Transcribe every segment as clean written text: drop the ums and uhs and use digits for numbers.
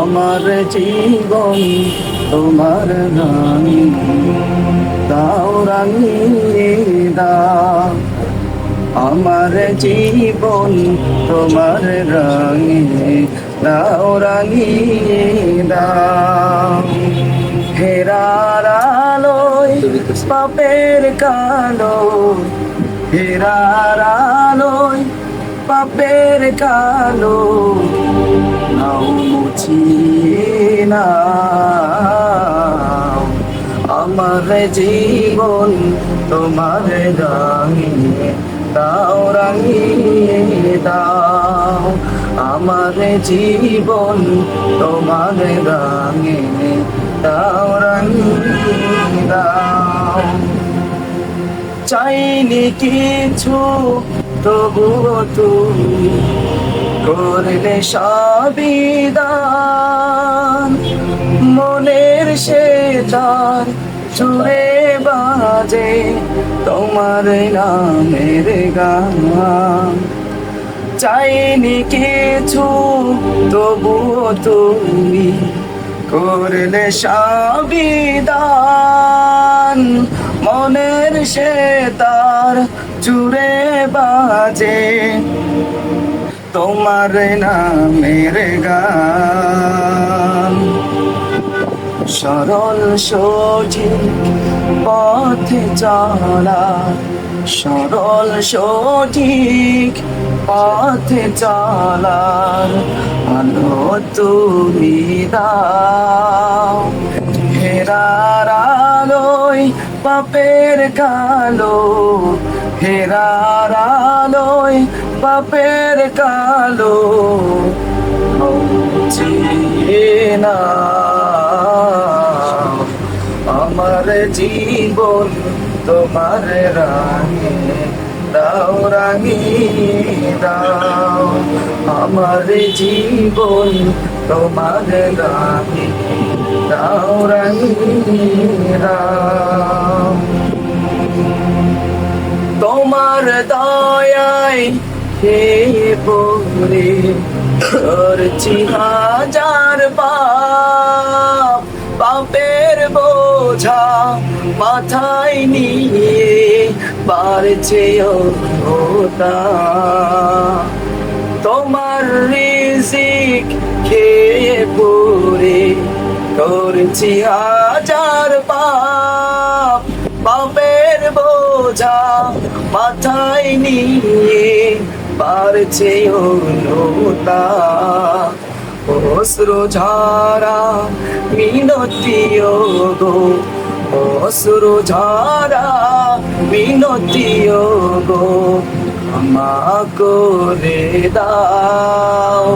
আমার জীবন তোমার রানী, দাও রাঙিয়ে দাও। আমার জীবন তোমার রাঙিয়ে দাও, রাঙিয়ে দাও। হেরার আলোয় পাপের কালো, হেরার আলোয় পাপের কালো, নাও মুছিয়ে নাও। আমার জীবন তোমার রাঙিয়ে দাও, রাঙিয়ে দাও। আমার জীবন তোমার রাঙিয়ে দাও, রাঙিয়ে দাও। চাইনি কিছু তবুও তুমি করলে সবই দান। মনের সে তার জুড়ে বাজে তোমার নামের গান। চাইনি কিছু তবুও তুমি করলে সবই দান। মনের সে তার জুড়ে বাজে তোমার নামের গান। সরল সঠিক পথে চলা, সরল সঠিক পথে চলার আলো তুমি দাও। হেরার আলোয় পাপের কালো, হেরার আলোয় পাপের কালো, মুছিয়ে নাও। আমার জীবন তোমার রাঙিয়ে দাও, রাঙিয়ে দাও। আমার জীবন তোমার রাঙিয়ে দাও, রাঙিয়ে দাও। তোমার দয়ায় খেয়ে পড়ে করছি হাজার পাপ। পাপের বোঝা মাথায় নিয়ে বাড়ছে ওটা। তোমার রিজিক খেয়ে পড়ে করছি হাজার পাপ। পাপের বোঝা মাথায় নিয়ে বাড়ছে ওটা। অশ্রু ঝরা মিনতি গো, অশ্রু ঝরা মিনতি গো, ক্ষমা করে দাও।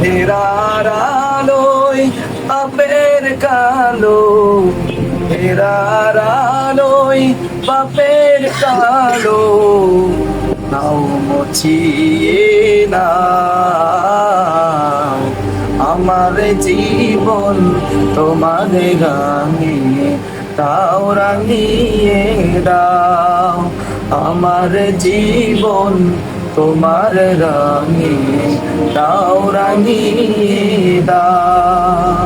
হেরার আলোয় পাপের কালো, হেরার আলোয় পাপের কালো, নাও মুছিয়ে নাও। আমার জীবন তোমার রাঙিয়ে দাও, রাঙিয়ে দাও। আমার জীবন তোমার রাঙিয়ে দাও, রাঙিয়ে দাও।